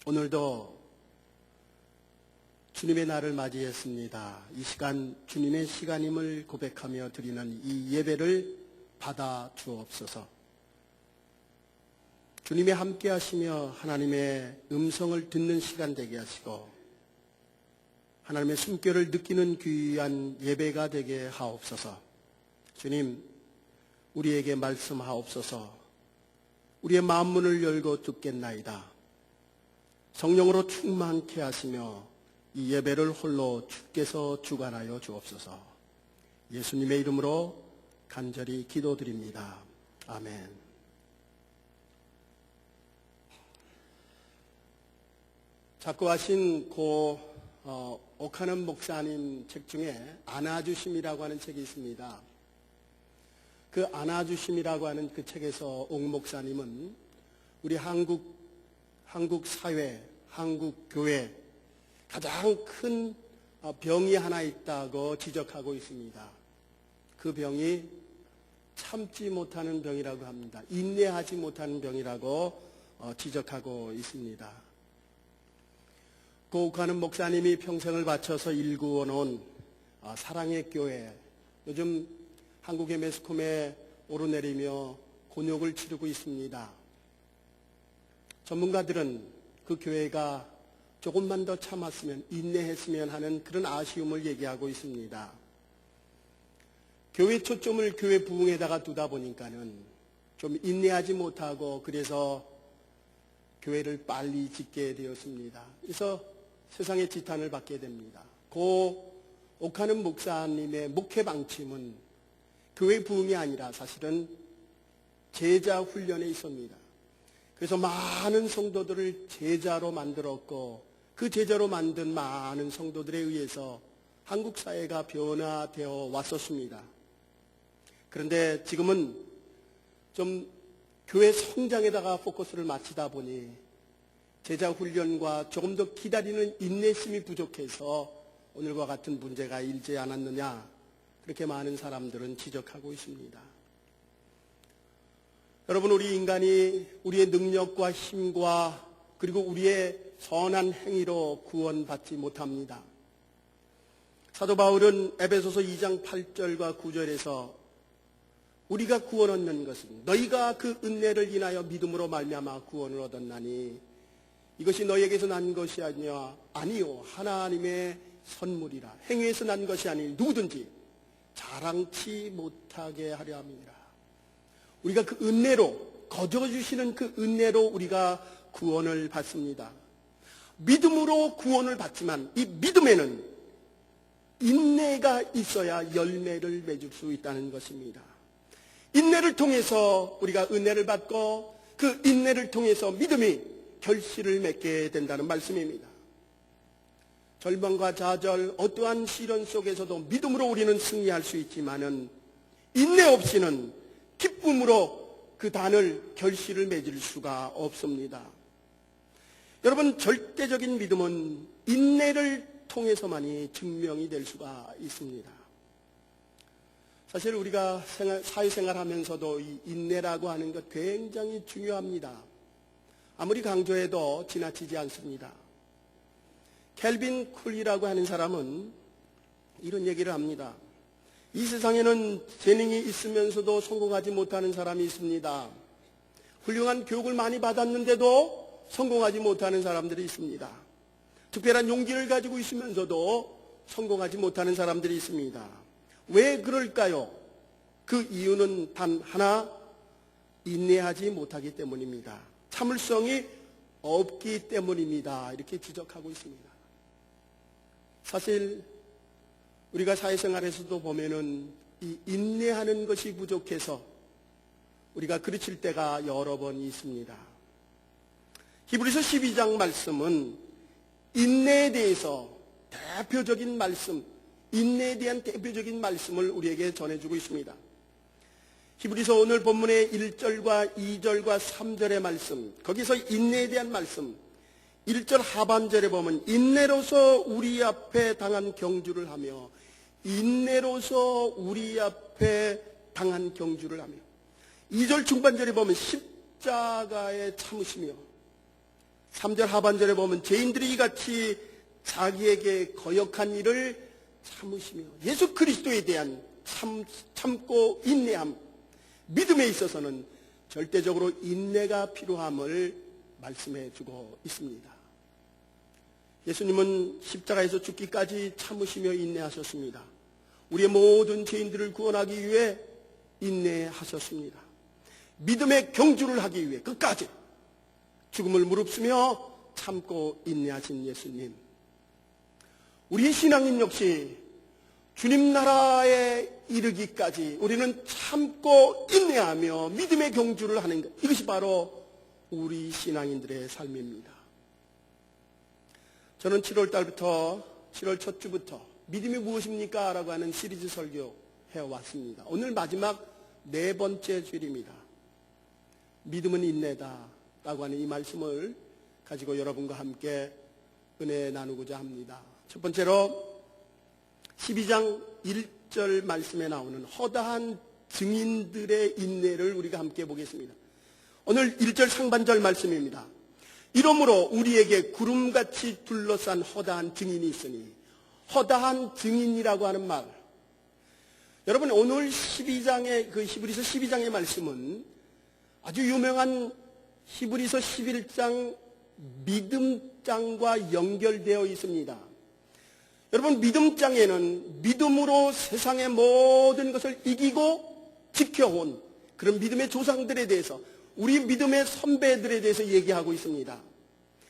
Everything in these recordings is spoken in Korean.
오늘도 주님의 날을 맞이했습니다. 이 시간 주님의 시간임을 고백하며 드리는 이 예배를 받아 주옵소서. 주님이 함께 하시며 하나님의 음성을 듣는 시간 되게 하시고 하나님의 숨결을 느끼는 귀한 예배가 되게 하옵소서. 주님, 우리에게 말씀하옵소서. 우리의 마음문을 열고 듣겠나이다. 성령으로 충만케 하시며 이 예배를 홀로 주께서 주관하여 주옵소서. 예수님의 이름으로 간절히 기도드립니다. 아멘. 작고하신 고 오카는 목사님 책 중에 안아주심이라고 하는 책이 있습니다. 그 안아주심이라고 하는 그 책에서 옥 목사님은 우리 한국 사회, 한국 교회 가장 큰 병이 하나 있다고 지적하고 있습니다. 그 병이 참지 못하는 병이라고 합니다. 인내하지 못하는 병이라고 지적하고 있습니다. 고욱하는 목사님이 평생을 바쳐서 일구어 놓은 사랑의 교회, 요즘 한국의 매스컴에 오르내리며 곤욕을 치르고 있습니다. 전문가들은 그 교회가 조금만 더 참았으면, 인내했으면 하는 그런 아쉬움을 얘기하고 있습니다. 교회 초점을 교회 부흥에다가 두다 보니까는 좀 인내하지 못하고 그래서 교회를 빨리 짓게 되었습니다. 그래서 세상의 지탄을 받게 됩니다. 고 옥하는 목사님의 목회 방침은 교회 부흥이 아니라 사실은 제자 훈련에 있습니다. 그래서 많은 성도들을 제자로 만들었고 그 제자로 만든 많은 성도들에 의해서 한국 사회가 변화되어 왔었습니다. 그런데 지금은 좀 교회 성장에다가 포커스를 맞추다 보니 제자 훈련과 조금 더 기다리는 인내심이 부족해서 오늘과 같은 문제가 일지 않았느냐, 그렇게 많은 사람들은 지적하고 있습니다. 여러분, 우리 인간이 우리의 능력과 힘과 그리고 우리의 선한 행위로 구원받지 못합니다. 사도 바울은 에베소서 2장 8절과 9절에서 우리가 구원 얻는 것은 너희가 그 은혜를 인하여 믿음으로 말미암아 구원을 얻었나니 이것이 너희에게서 난 것이 아니요 하나님의 선물이라. 행위에서 난 것이 아니 누구든지 자랑치 못하게 하려 함이니라. 우리가 그 은혜로, 거저주시는 그 은혜로 우리가 구원을 받습니다. 믿음으로 구원을 받지만 이 믿음에는 인내가 있어야 열매를 맺을 수 있다는 것입니다. 인내를 통해서 우리가 은혜를 받고 그 인내를 통해서 믿음이 결실을 맺게 된다는 말씀입니다. 절망과 좌절, 어떠한 시련 속에서도 믿음으로 우리는 승리할 수 있지만은 인내 없이는 기쁨으로 그 단을 결실을 맺을 수가 없습니다. 여러분, 절대적인 믿음은 인내를 통해서만이 증명이 될 수가 있습니다. 사실 우리가 사회생활하면서도 이 인내라고 하는 것 굉장히 중요합니다. 아무리 강조해도 지나치지 않습니다. 켈빈 쿨이라고 하는 사람은 이런 얘기를 합니다. 이 세상에는 재능이 있으면서도 성공하지 못하는 사람이 있습니다. 훌륭한 교육을 많이 받았는데도 성공하지 못하는 사람들이 있습니다. 특별한 용기를 가지고 있으면서도 성공하지 못하는 사람들이 있습니다. 왜 그럴까요? 그 이유는 단 하나, 인내하지 못하기 때문입니다. 참을성이 없기 때문입니다. 이렇게 지적하고 있습니다. 사실 우리가 사회생활에서도 보면은 이 인내하는 것이 부족해서 우리가 그르칠 때가 여러 번 있습니다. 히브리서 12장 말씀은 인내에 대해서 대표적인 말씀, 인내에 대한 대표적인 말씀을 우리에게 전해주고 있습니다. 히브리서 오늘 본문의 1절과 2절과 3절의 말씀, 거기서 인내에 대한 말씀, 1절 하반절에 보면 인내로서 우리 앞에 당한 경주를 하며, 인내로서 우리 앞에 당한 경주를 하며, 2절 중반절에 보면 십자가에 참으시며, 3절 하반절에 보면 죄인들이 이같이 자기에게 거역한 일을 참으시며 예수 그리스도에 대한 참고 인내함, 믿음에 있어서는 절대적으로 인내가 필요함을 말씀해 주고 있습니다. 예수님은 십자가에서 죽기까지 참으시며 인내하셨습니다. 우리의 모든 죄인들을 구원하기 위해 인내하셨습니다. 믿음의 경주를 하기 위해 끝까지 죽음을 무릅쓰며 참고 인내하신 예수님. 우리의 신앙인 역시 주님 나라에 이르기까지 우리는 참고 인내하며 믿음의 경주를 하는 것, 이것이 바로 우리 신앙인들의 삶입니다. 저는 7월 달부터 7월 첫 주부터 믿음이 무엇입니까? 라고 하는 시리즈 설교 해왔습니다. 오늘 마지막 4번째 주일입니다. 믿음은 인내다 라고 하는 이 말씀을 가지고 여러분과 함께 은혜 나누고자 합니다. 첫 번째로 12장 1절 말씀에 나오는 허다한 증인들의 인내를 우리가 함께 보겠습니다. 오늘 1절 상반절 말씀입니다. 이러므로 우리에게 구름같이 둘러싼 허다한 증인이 있으니, 허다한 증인이라고 하는 말, 여러분 오늘 12장의 히브리서 12장의 말씀은 아주 유명한 히브리서 11장 믿음장과 연결되어 있습니다. 여러분 믿음장에는 믿음으로 세상의 모든 것을 이기고 지켜온 그런 믿음의 조상들에 대해서, 우리 믿음의 선배들에 대해서 얘기하고 있습니다.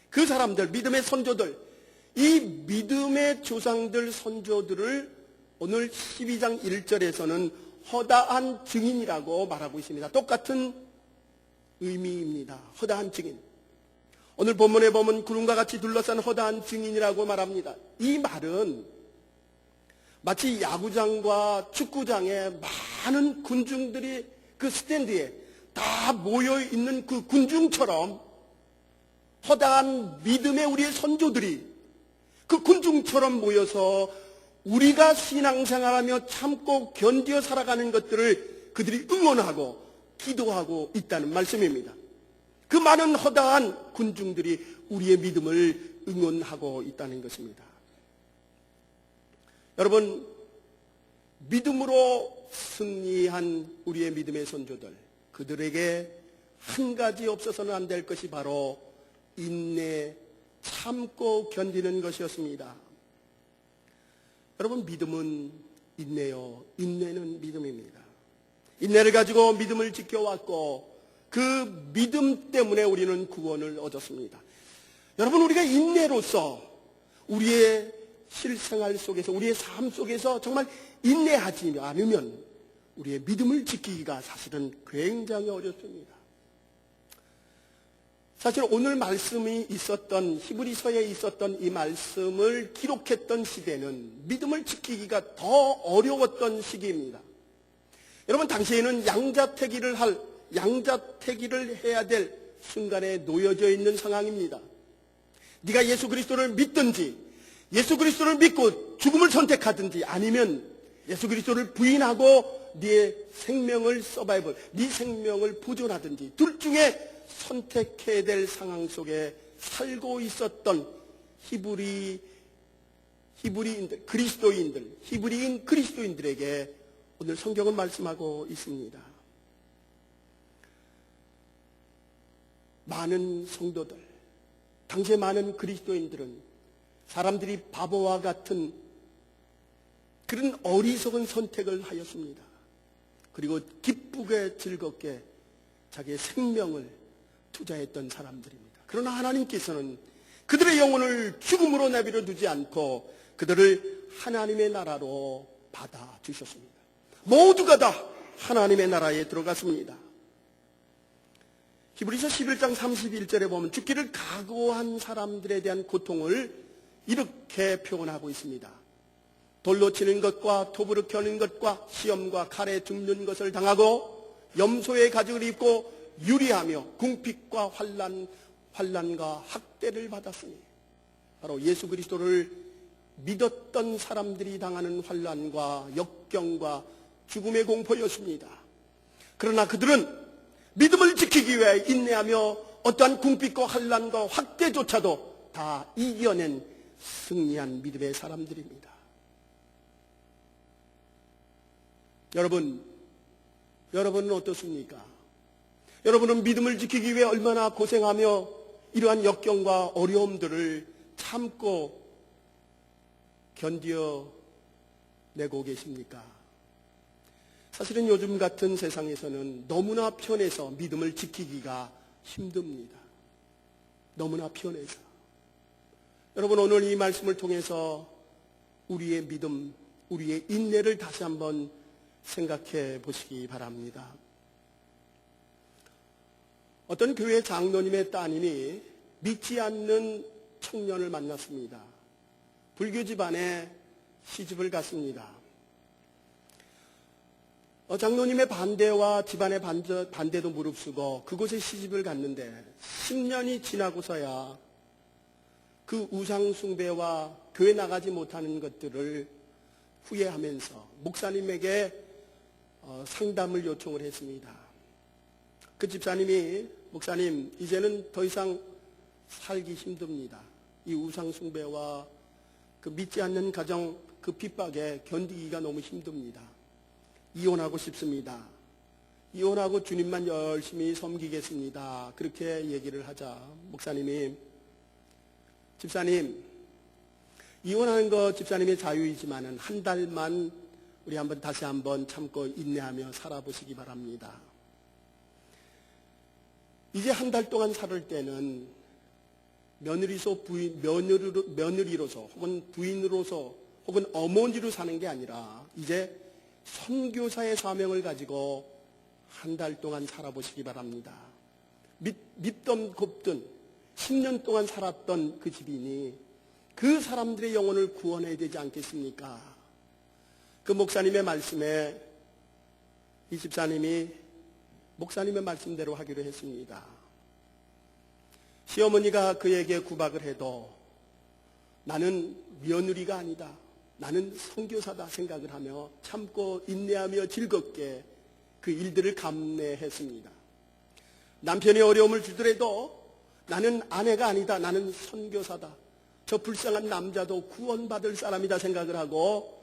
그 사람들, 믿음의 선조들, 이 믿음의 조상들, 선조들을 오늘 12장 1절에서는 허다한 증인이라고 말하고 있습니다. 똑같은 의미입니다. 허다한 증인. 오늘 본문에 보면 구름과 같이 둘러싼 허다한 증인이라고 말합니다. 이 말은 마치 야구장과 축구장에 많은 군중들이 그 스탠드에 다 모여있는 그 군중처럼, 허다한 믿음의 우리의 선조들이 그 군중처럼 모여서 우리가 신앙생활하며 참고 견디어 살아가는 것들을 그들이 응원하고 기도하고 있다는 말씀입니다. 그 많은 허다한 군중들이 우리의 믿음을 응원하고 있다는 것입니다. 여러분, 믿음으로 승리한 우리의 믿음의 선조들, 그들에게 한 가지 없어서는 안 될 것이 바로 인내, 참고 견디는 것이었습니다. 여러분, 믿음은 인내요, 인내는 믿음입니다. 인내를 가지고 믿음을 지켜왔고 그 믿음 때문에 우리는 구원을 얻었습니다. 여러분, 우리가 인내로서 우리의 실생활 속에서, 우리의 삶 속에서 정말 인내하지 않으면 우리의 믿음을 지키기가 사실은 굉장히 어렵습니다. 사실 오늘 말씀이 있었던, 히브리서에 있었던 이 말씀을 기록했던 시대는 믿음을 지키기가 더 어려웠던 시기입니다. 여러분, 당시에는 양자택일을 해야 될 순간에 놓여져 있는 상황입니다. 네가 예수 그리스도를 믿든지, 예수 그리스도를 믿고 죽음을 선택하든지, 아니면 예수 그리스도를 부인하고 네 생명을 서바이벌, 네 생명을 보존하든지, 둘 중에 선택해야 될 상황 속에 살고 있었던 히브리인 그리스도인들에게 오늘 성경은 말씀하고 있습니다. 많은 성도들, 당시에 많은 그리스도인들은 사람들이 바보와 같은 그런 어리석은 선택을 하였습니다. 그리고 기쁘게 즐겁게 자기의 생명을 투자했던 사람들입니다. 그러나 하나님께서는 그들의 영혼을 죽음으로 내버려 두지 않고 그들을 하나님의 나라로 받아주셨습니다. 모두가 다 하나님의 나라에 들어갔습니다. 히브리서 11장 31절에 보면 죽기를 각오한 사람들에 대한 고통을 이렇게 표현하고 있습니다. 돌로 치는 것과 톱으로 켜는 것과 시험과 칼에 죽는 것을 당하고 염소의 가죽을 입고 유리하며 궁핍과 환난과 학대를 받았으니, 바로 예수 그리스도를 믿었던 사람들이 당하는 환난과 역경과 죽음의 공포였습니다. 그러나 그들은 믿음을 지키기 위해 인내하며 어떠한 궁핍과 환난과 확대조차도 다 이겨낸 승리한 믿음의 사람들입니다. 여러분은 어떻습니까? 여러분은 믿음을 지키기 위해 얼마나 고생하며 이러한 역경과 어려움들을 참고 견뎌내고 계십니까? 사실은 요즘 같은 세상에서는 너무나 편해서 믿음을 지키기가 힘듭니다. 너무나 편해서. 여러분, 오늘 이 말씀을 통해서 우리의 믿음, 우리의 인내를 다시 한번 생각해 보시기 바랍니다. 어떤 교회 장로님의 따님이 믿지 않는 청년을 만났습니다. 불교 집안에 시집을 갔습니다. 장로님의 반대와 집안의 반대도 무릅쓰고 그곳에 시집을 갔는데 10년이 지나고서야 그 우상숭배와 교회 나가지 못하는 것들을 후회하면서 목사님에게 상담을 요청을 했습니다. 그 집사님이 목사님, 이제는 더 이상 살기 힘듭니다. 이 우상숭배와 그 믿지 않는 가정 그 핍박에 견디기가 너무 힘듭니다. 이혼하고 싶습니다. 이혼하고 주님만 열심히 섬기겠습니다. 그렇게 얘기를 하자 목사님이, 집사님, 이혼하는 거 집사님의 자유이지만은 한 달만 우리 다시 한번 참고 인내하며 살아보시기 바랍니다. 이제 한 달 동안 살을 때는 며느리로서 혹은 부인으로서 혹은 어머니로 사는 게 아니라 이제 선교사의 사명을 가지고 한 달 동안 살아보시기 바랍니다. 믿던 곱든 10년 동안 살았던 그 집이니 그 사람들의 영혼을 구원해야 되지 않겠습니까? 그 목사님의 말씀에 이 집사님이 목사님의 말씀대로 하기로 했습니다. 시어머니가 그에게 구박을 해도 나는 며느리가 아니다, 나는 선교사다 생각을 하며 참고 인내하며 즐겁게 그 일들을 감내했습니다. 남편이 어려움을 주더라도 나는 아내가 아니다, 나는 선교사다, 저 불쌍한 남자도 구원받을 사람이다 생각을 하고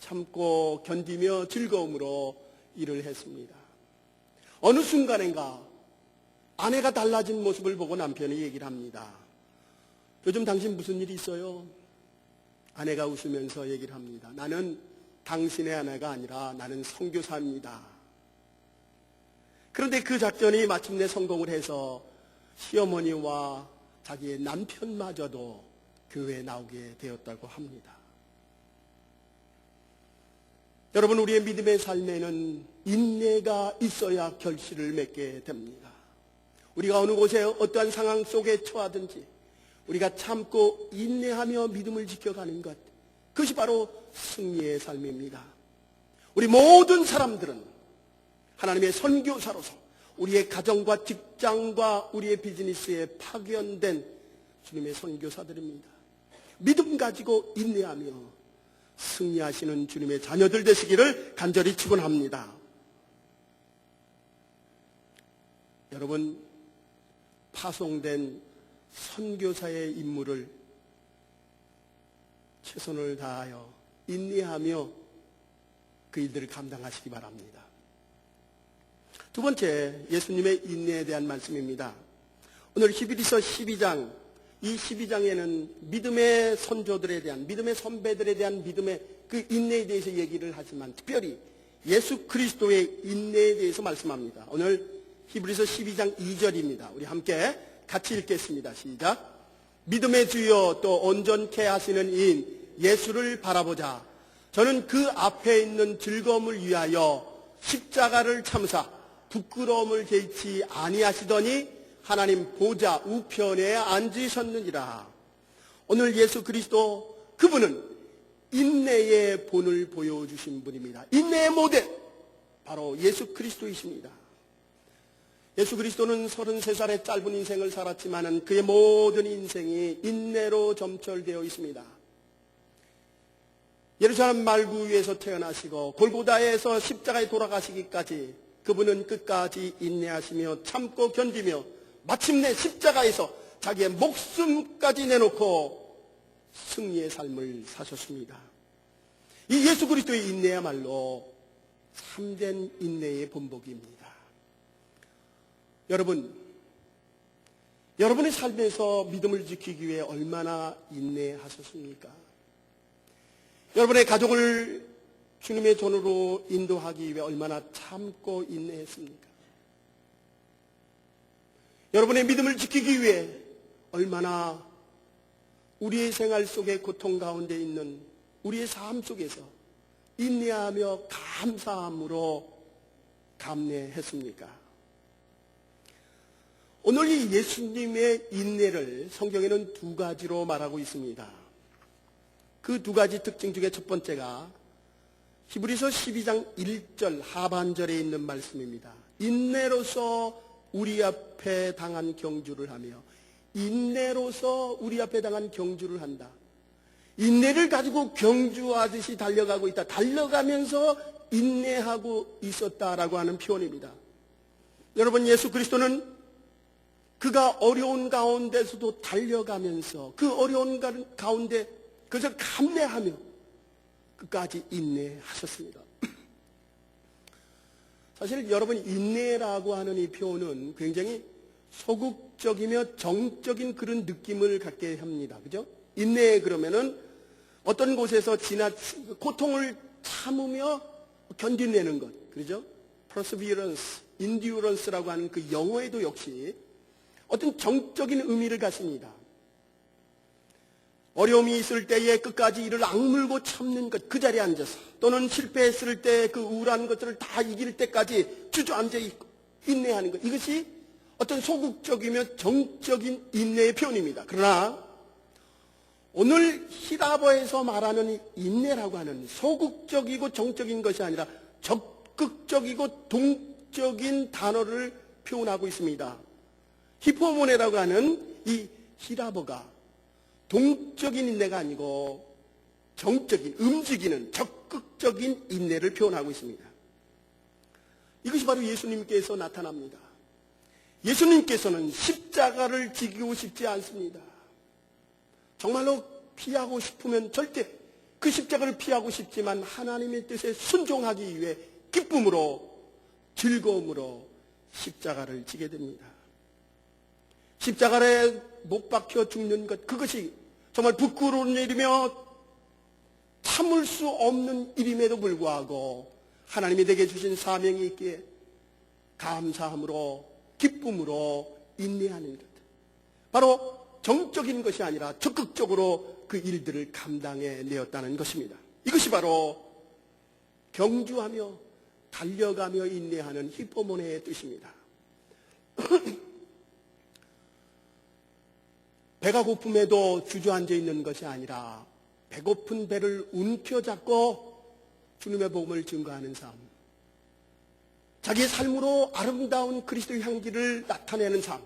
참고 견디며 즐거움으로 일을 했습니다. 어느 순간인가 아내가 달라진 모습을 보고 남편이 얘기를 합니다. 요즘 당신 무슨 일이 있어요? 아내가 웃으면서 얘기를 합니다. 나는 당신의 아내가 아니라 나는 선교사입니다. 그런데 그 작전이 마침내 성공을 해서 시어머니와 자기의 남편마저도 교회에 나오게 되었다고 합니다. 여러분, 우리의 믿음의 삶에는 인내가 있어야 결실을 맺게 됩니다. 우리가 어느 곳에 어떠한 상황 속에 처하든지 우리가 참고 인내하며 믿음을 지켜가는 것, 그것이 바로 승리의 삶입니다. 우리 모든 사람들은 하나님의 선교사로서 우리의 가정과 직장과 우리의 비즈니스에 파견된 주님의 선교사들입니다. 믿음 가지고 인내하며 승리하시는 주님의 자녀들 되시기를 간절히 축원합니다. 여러분, 파송된 선교사의 임무를 최선을 다하여 인내하며 그 일들을 감당하시기 바랍니다. 두 번째, 예수님의 인내에 대한 말씀입니다. 오늘 히브리서 12장, 이 12장에는 믿음의 선조들에 대한, 믿음의 선배들에 대한 믿음의 그 인내에 대해서 얘기를 하지만 특별히 예수 그리스도의 인내에 대해서 말씀합니다. 오늘 히브리서 12장 2절입니다. 우리 함께 같이 읽겠습니다. 시작. 믿음의 주여 또 온전케 하시는 이인 예수를 바라보자. 저는 그 앞에 있는 즐거움을 위하여 십자가를 참사 부끄러움을 개의치 아니하시더니 하나님 보좌 우편에 앉으셨느니라. 오늘 예수 그리스도, 그분은 인내의 본을 보여주신 분입니다. 인내의 모델, 바로 예수 그리스도이십니다. 예수 그리스도는 33살의 짧은 인생을 살았지만 그의 모든 인생이 인내로 점철되어 있습니다. 예루살렘 말구 위에서 태어나시고 골고다에서 십자가에 돌아가시기까지 그분은 끝까지 인내하시며 참고 견디며 마침내 십자가에서 자기의 목숨까지 내놓고 승리의 삶을 사셨습니다. 이 예수 그리스도의 인내야말로 참된 인내의 본보기입니다. 여러분, 여러분의 삶에서 믿음을 지키기 위해 얼마나 인내하셨습니까? 여러분의 가족을 주님의 전으로 인도하기 위해 얼마나 참고 인내했습니까? 여러분의 믿음을 지키기 위해 얼마나 우리의 생활 속에 고통 가운데 있는 우리의 삶 속에서 인내하며 감사함으로 감내했습니까? 오늘 이 예수님의 인내를 성경에는 두 가지로 말하고 있습니다. 그 두 가지 특징 중에 첫 번째가 히브리서 12장 1절 하반절에 있는 말씀입니다. 인내로서 우리 앞에 당한 경주를 하며, 인내로서 우리 앞에 당한 경주를 한다. 인내를 가지고 경주하듯이 달려가고 있다. 달려가면서 인내하고 있었다라고 하는 표현입니다. 여러분, 예수 그리스도는 그가 어려운 가운데서도 달려가면서 그 어려운 가운데 그것을 감내하며 끝까지 인내하셨습니다. 사실 여러분, 인내라고 하는 이 표현은 굉장히 소극적이며 정적인 그런 느낌을 갖게 합니다. 그죠? 인내 그러면은 어떤 곳에서 고통을 참으며 견뎌내는 것. 그죠? perseverance, endurance라고 하는 그 영어에도 역시 어떤 정적인 의미를 갖습니다. 어려움이 있을 때에 끝까지 이를 악물고 참는 것, 그 자리에 앉아서, 또는 실패했을 때 그 우울한 것들을 다 이길 때까지 주저앉아 있고 인내하는 것, 이것이 어떤 소극적이며 정적인 인내의 표현입니다. 그러나 오늘 히라보에서 말하는 인내라고 하는 소극적이고 정적인 것이 아니라 적극적이고 동적인 단어를 표현하고 있습니다. 히포모네라고 하는 이 히라보가 동적인 인내가 아니고 정적인, 움직이는 적극적인 인내를 표현하고 있습니다. 이것이 바로 예수님께서 나타납니다. 예수님께서는 십자가를 지키고 싶지 않습니다. 정말로 피하고 싶으면 절대 그 십자가를 피하고 싶지만 하나님의 뜻에 순종하기 위해 기쁨으로, 즐거움으로 십자가를 지게 됩니다. 십자가에 못 박혀 죽는 것, 그것이 정말 부끄러운 일이며 참을 수 없는 일임에도 불구하고 하나님이 내게 주신 사명이 있기에 감사함으로, 기쁨으로 인내하는 것, 바로 정적인 것이 아니라 적극적으로 그 일들을 감당해 내었다는 것입니다. 이것이 바로 경주하며 달려가며 인내하는 히포모네의 뜻입니다. 배가 고픔에도 주저앉아 있는 것이 아니라 배고픈 배를 움켜잡고 주님의 복음을 증거하는 삶, 자기의 삶으로 아름다운 그리스도의 향기를 나타내는 삶,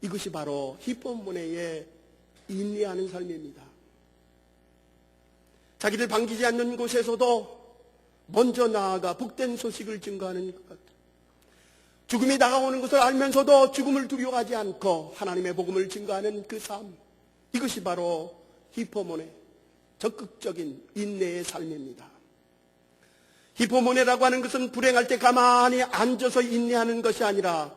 이것이 바로 히포모네의 인내하는 삶입니다. 자기를 반기지 않는 곳에서도 먼저 나아가 복된 소식을 증거하는 것 같아요. 죽음이 다가오는 것을 알면서도 죽음을 두려워하지 않고 하나님의 복음을 증거하는 그 삶, 이것이 바로 히포모네, 적극적인 인내의 삶입니다. 히포모네라고 하는 것은 불행할 때 가만히 앉아서 인내하는 것이 아니라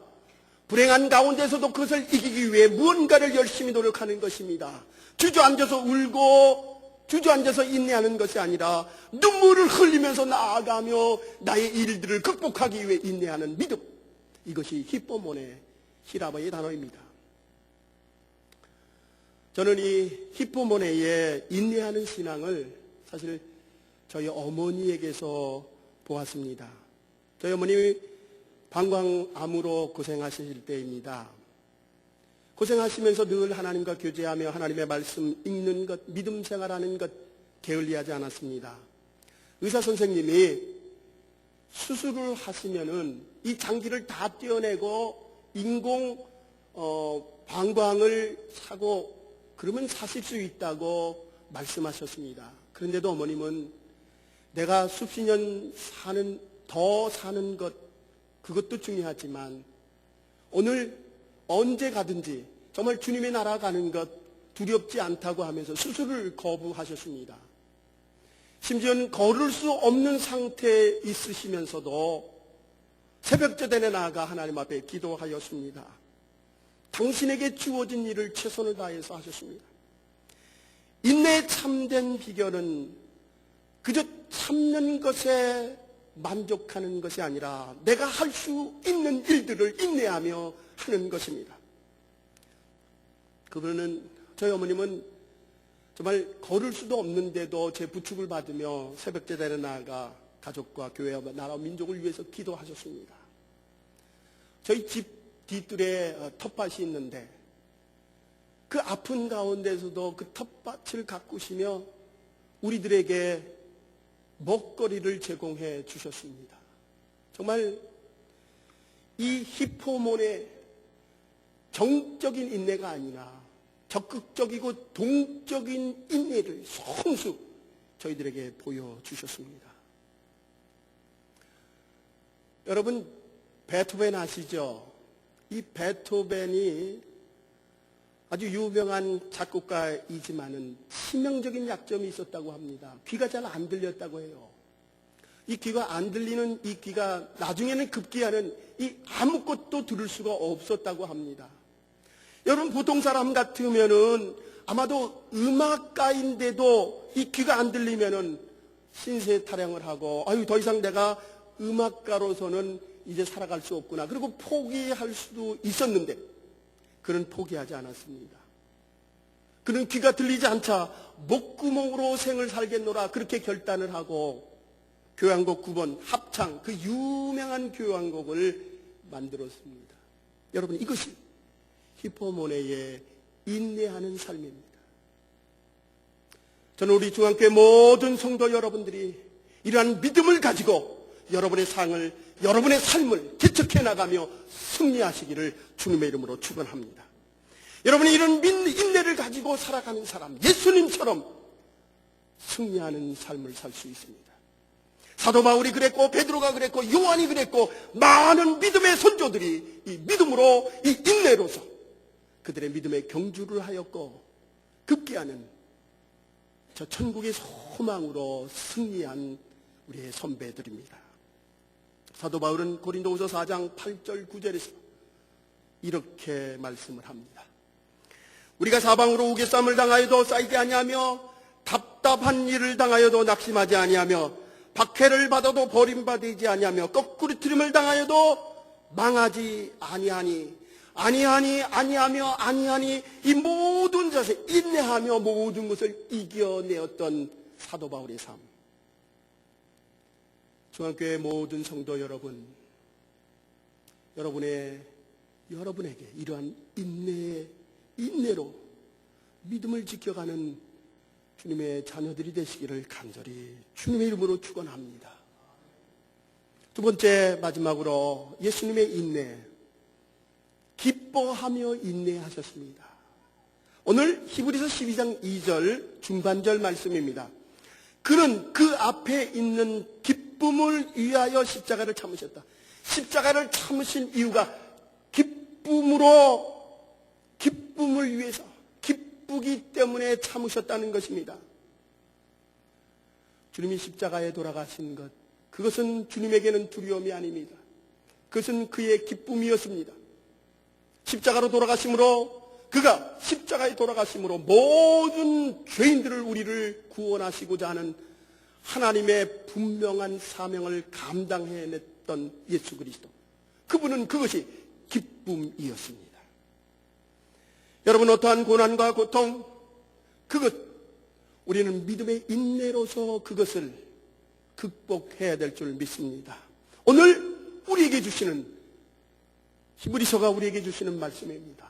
불행한 가운데서도 그것을 이기기 위해 무언가를 열심히 노력하는 것입니다. 주저앉아서 울고 주저앉아서 인내하는 것이 아니라 눈물을 흘리면서 나아가며 나의 일들을 극복하기 위해 인내하는 믿음, 이것이 히포모네, 히라보의 단어입니다. 저는 이 히포모네의 인내하는 신앙을 사실 저희 어머니에게서 보았습니다. 저희 어머님이 방광암으로 고생하실 때입니다. 고생하시면서 늘 하나님과 교제하며 하나님의 말씀 읽는 것, 믿음 생활하는 것 게을리하지 않았습니다. 의사 선생님이 수술을 하시면은 이 장기를 다 떼어내고 인공 방광을 사고 그러면 사실 수 있다고 말씀하셨습니다. 그런데도 어머님은 내가 수십 년 더 사는 것, 그것도 중요하지만 오늘 언제 가든지 정말 주님의 나라 가는 것 두렵지 않다고 하면서 수술을 거부하셨습니다. 심지어는 걸을 수 없는 상태에 있으시면서도 새벽제단에 나아가 하나님 앞에 기도하였습니다. 당신에게 주어진 일을 최선을 다해서 하셨습니다. 인내의 참된 비결은 그저 참는 것에 만족하는 것이 아니라 내가 할 수 있는 일들을 인내하며 하는 것입니다. 그분은, 저희 어머님은 정말 걸을 수도 없는데도 제 부축을 받으며 새벽제단에 나아가 가족과 교회와 나라와 민족을 위해서 기도하셨습니다. 저희 집 뒤뜰에 텃밭이 있는데 그 아픈 가운데서도 그 텃밭을 가꾸시며 우리들에게 먹거리를 제공해 주셨습니다. 정말 이 히포몬의 정적인 인내가 아니라 적극적이고 동적인 인내를 성수 저희들에게 보여주셨습니다. 여러분, 베토벤 아시죠? 이 베토벤이 아주 유명한 작곡가이지만은 치명적인 약점이 있었다고 합니다. 귀가 잘 안 들렸다고 해요. 이 귀가 안 들리는 이 귀가 나중에는 급기야는 이 아무것도 들을 수가 없었다고 합니다. 여러분, 보통 사람 같으면은 아마도 음악가인데도 이 귀가 안 들리면은 신세 타령을 하고, 아유, 더 이상 내가 음악가로서는 이제 살아갈 수 없구나. 그리고 포기할 수도 있었는데, 그는 포기하지 않았습니다. 그는 귀가 들리지 않자 목구멍으로 생을 살겠노라 그렇게 결단을 하고 교향곡 9번 합창, 그 유명한 교향곡을 만들었습니다. 여러분, 이것이 히포모네의 인내하는 삶입니다. 저는 우리 중앙교회 모든 성도 여러분들이 이러한 믿음을 가지고 여러분의 삶을 개척해 나가며 승리하시기를 주님의 이름으로 축원합니다. 여러분이 이런 인내를 가지고 살아가는 사람, 예수님처럼 승리하는 삶을 살 수 있습니다. 사도 바울이 그랬고, 베드로가 그랬고, 요한이 그랬고, 많은 믿음의 선조들이 이 믿음으로, 이 인내로서 그들의 믿음의 경주를 하였고 급기야는 저 천국의 소망으로 승리한 우리의 선배들입니다. 사도 바울은 고린도후서 4장 8절 9절에서 이렇게 말씀을 합니다. 우리가 사방으로 우겨쌈을 당하여도 쌓이지 아니하며 답답한 일을 당하여도 낙심하지 아니하며 박해를 받아도 버림받지 아니하며 거꾸로뜨림을 당하여도 망하지 아니하니 이 모든 자세 인내하며 모든 것을 이겨내었던 사도 바울의 삶. 중앙교회 모든 성도 여러분, 여러분에게 이러한 인내로 믿음을 지켜가는 주님의 자녀들이 되시기를 간절히 주님의 이름으로 축원합니다. 두 번째, 마지막으로 예수님의 인내, 기뻐하며 인내하셨습니다. 오늘 히브리서 12장 2절 중반절 말씀입니다. 그는 그 앞에 있는 기쁨을 위하여 십자가를 참으셨다. 십자가를 참으신 이유가 기쁨을 위해서, 기쁘기 때문에 참으셨다는 것입니다. 주님이 십자가에 돌아가신 것, 그것은 주님에게는 두려움이 아닙니다. 그것은 그의 기쁨이었습니다. 그가 십자가에 돌아가심으로 모든 죄인들을, 우리를 구원하시고자 하는 하나님의 분명한 사명을 감당해냈던 예수 그리스도, 그분은 그것이 기쁨이었습니다. 여러분, 어떠한 고난과 고통, 우리는 믿음의 인내로서 그것을 극복해야 될 줄 믿습니다. 오늘 우리에게 주시는, 히브리서가 우리에게 주시는 말씀입니다.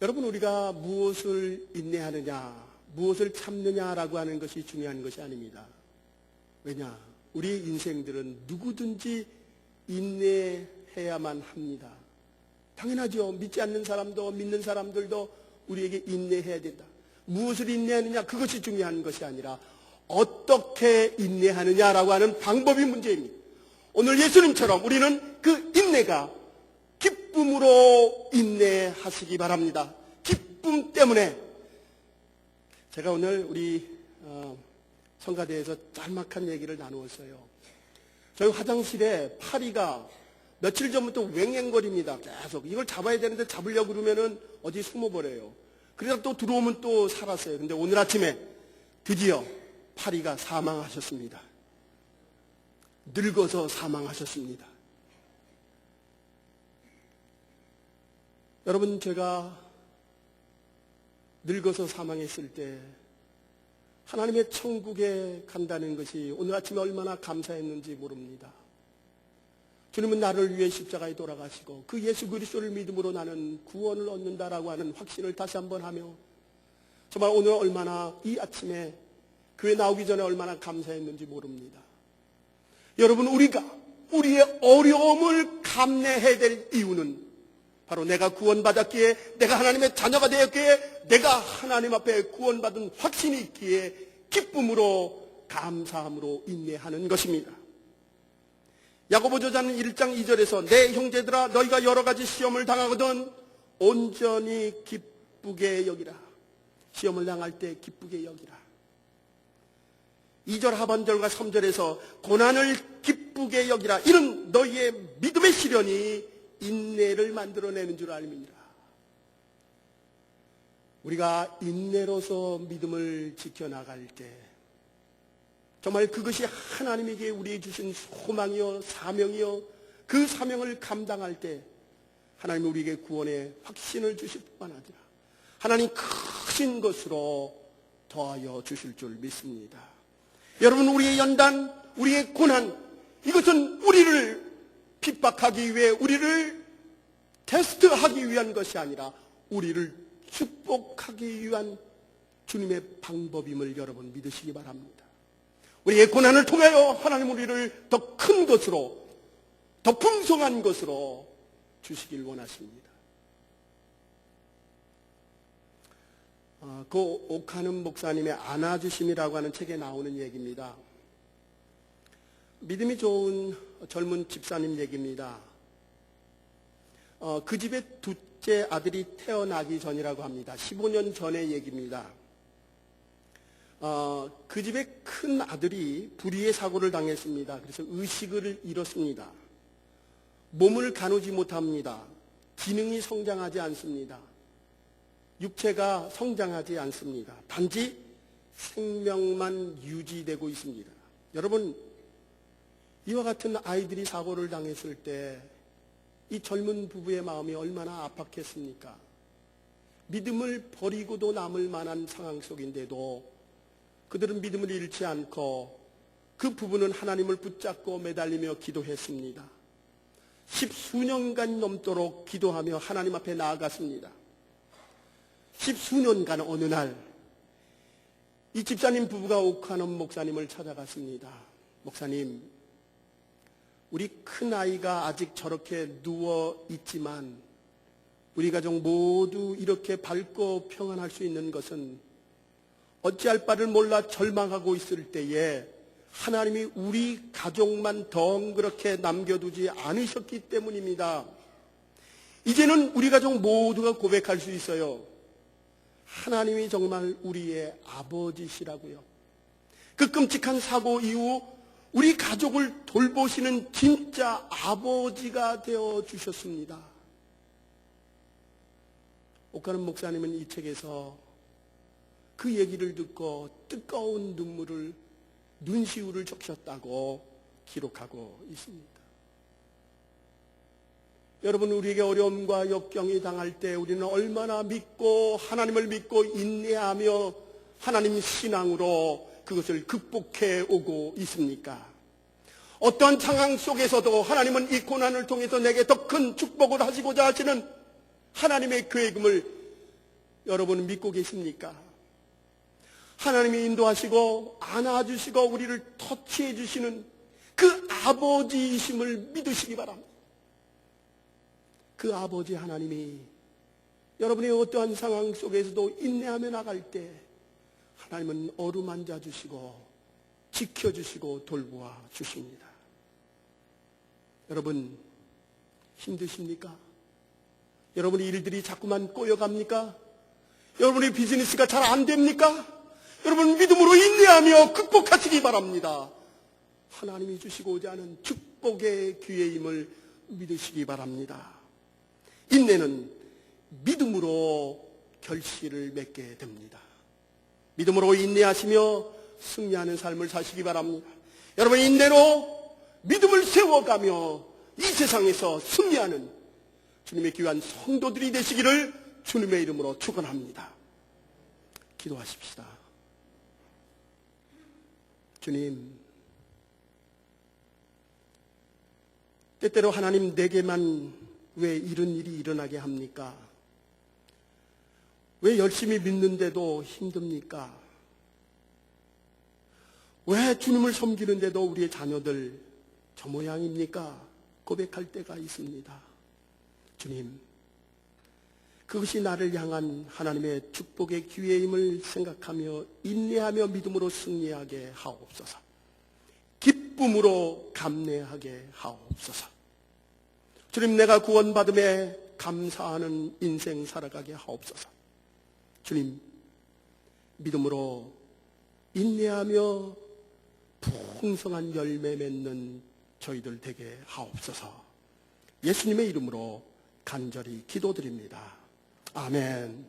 여러분, 우리가 무엇을 인내하느냐, 무엇을 참느냐라고 하는 것이 중요한 것이 아닙니다. 왜냐? 우리의 인생들은 누구든지 인내해야만 합니다. 당연하죠. 믿지 않는 사람도 믿는 사람들도 우리에게 인내해야 된다. 무엇을 인내하느냐, 그것이 중요한 것이 아니라 어떻게 인내하느냐라고 하는 방법이 문제입니다. 오늘 예수님처럼 우리는 그 인내가 기쁨으로 인내하시기 바랍니다. 기쁨 때문에. 제가 오늘 우리 성가대에서 짤막한 얘기를 나누었어요. 저희 화장실에 파리가 며칠 전부터 웽웽거립니다. 계속 이걸 잡아야 되는데 잡으려고 그러면은 어디 숨어버려요. 그러다 또 들어오면 또 살았어요. 근데 오늘 아침에 드디어 파리가 사망하셨습니다. 늙어서 사망하셨습니다. 여러분, 제가 늙어서 사망했을 때 하나님의 천국에 간다는 것이 오늘 아침에 얼마나 감사했는지 모릅니다. 주님은 나를 위해 십자가에 돌아가시고 그 예수 그리스도를 믿음으로 나는 구원을 얻는다라고 하는 확신을 다시 한번 하며 정말 오늘 얼마나 이 아침에 교회 나오기 전에 얼마나 감사했는지 모릅니다. 여러분, 우리가 우리의 어려움을 감내해야 될 이유는 바로 내가 구원받았기에, 내가 하나님의 자녀가 되었기에, 내가 하나님 앞에 구원받은 확신이 있기에 기쁨으로 감사함으로 인내하는 것입니다. 야고보서는 1장 2절에서 내 형제들아 너희가 여러 가지 시험을 당하거든 온전히 기쁘게 여기라. 시험을 당할 때 기쁘게 여기라. 2절 하반절과 3절에서 고난을 기쁘게 여기라. 이는 너희의 믿음의 시련이 인내를 만들어내는 줄 알미니라. 우리가 인내로서 믿음을 지켜나갈 때 정말 그것이 하나님에게 우리에게 주신 소망이요 사명이요, 그 사명을 감당할 때 하나님은 우리에게 구원의 확신을 주실 뿐만 아니라 하나님 크신 것으로 더하여 주실 줄 믿습니다. 여러분, 우리의 연단, 우리의 고난, 이것은 우리를 핍박하기 위해, 우리를 테스트하기 위한 것이 아니라 우리를 축복하기 위한 주님의 방법임을 여러분 믿으시기 바랍니다. 우리의 고난을 통하여 하나님 우리를 더 큰 것으로, 더 풍성한 것으로 주시길 원하십니다. 그 옥하는 목사님의 안아주심이라고 하는 책에 나오는 얘기입니다. 믿음이 좋은 젊은 집사님 얘기입니다. 그 집의 둘째 아들이 태어나기 전이라고 합니다. 15년 전의 얘기입니다. 그 집의 큰 아들이 불의의 사고를 당했습니다. 그래서 의식을 잃었습니다. 몸을 가누지 못합니다. 기능이 성장하지 않습니다. 육체가 성장하지 않습니다. 단지 생명만 유지되고 있습니다. 여러분, 이와 같은 아이들이 사고를 당했을 때 이 젊은 부부의 마음이 얼마나 압박했습니까? 믿음을 버리고도 남을 만한 상황 속인데도 그들은 믿음을 잃지 않고 그 부부는 하나님을 붙잡고 매달리며 기도했습니다. 10수년간 넘도록 기도하며 하나님 앞에 나아갔습니다. 10수년간 어느 날 이 집사님 부부가 옥하는 목사님을 찾아갔습니다. 목사님, 우리 큰아이가 아직 저렇게 누워있지만 우리 가족 모두 이렇게 밝고 평안할 수 있는 것은 어찌할 바를 몰라 절망하고 있을 때에 하나님이 우리 가족만 덩그렇게 남겨두지 않으셨기 때문입니다. 이제는 우리 가족 모두가 고백할 수 있어요. 하나님이 정말 우리의 아버지시라고요. 그 끔찍한 사고 이후 우리 가족을 돌보시는 진짜 아버지가 되어 주셨습니다. 옥하는 목사님은 이 책에서 그 얘기를 듣고 뜨거운 눈물을, 눈시울을 적셨다고 기록하고 있습니다. 여러분, 우리에게 어려움과 역경이 당할 때 우리는 얼마나 믿고 하나님을 믿고 인내하며 하나님 신앙으로 그것을 극복해 오고 있습니까? 어떠한 상황 속에서도 하나님은 이 고난을 통해서 내게 더 큰 축복을 하시고자 하시는 하나님의 계획을 여러분 믿고 계십니까? 하나님이 인도하시고 안아주시고 우리를 터치해 주시는 그 아버지이심을 믿으시기 바랍니다. 그 아버지 하나님이 여러분의 어떠한 상황 속에서도 인내하며 나갈 때 하나님은 어루만져 주시고 지켜주시고 돌보아 주십니다. 여러분, 힘드십니까? 여러분의 일들이 자꾸만 꼬여갑니까? 여러분의 비즈니스가 잘 안 됩니까? 여러분 믿음으로 인내하며 극복하시기 바랍니다. 하나님이 주시고자 하는 축복의 기회임을 믿으시기 바랍니다. 인내는 믿음으로 결실을 맺게 됩니다. 믿음으로 인내하시며 승리하는 삶을 사시기 바랍니다. 여러분 인내로 믿음을 세워가며 이 세상에서 승리하는 주님의 귀한 성도들이 되시기를 주님의 이름으로 축원합니다. 기도하십시다. 주님, 때때로 하나님 내게만 왜 이런 일이 일어나게 합니까? 왜 열심히 믿는데도 힘듭니까? 왜 주님을 섬기는데도 우리의 자녀들 저 모양입니까? 고백할 때가 있습니다. 주님, 그것이 나를 향한 하나님의 축복의 기회임을 생각하며 인내하며 믿음으로 승리하게 하옵소서. 기쁨으로 감내하게 하옵소서. 주님, 내가 구원받음에 감사하는 인생 살아가게 하옵소서. 주님, 믿음으로 인내하며 풍성한 열매 맺는 저희들 되게 하옵소서. 예수님의 이름으로 간절히 기도드립니다. 아멘.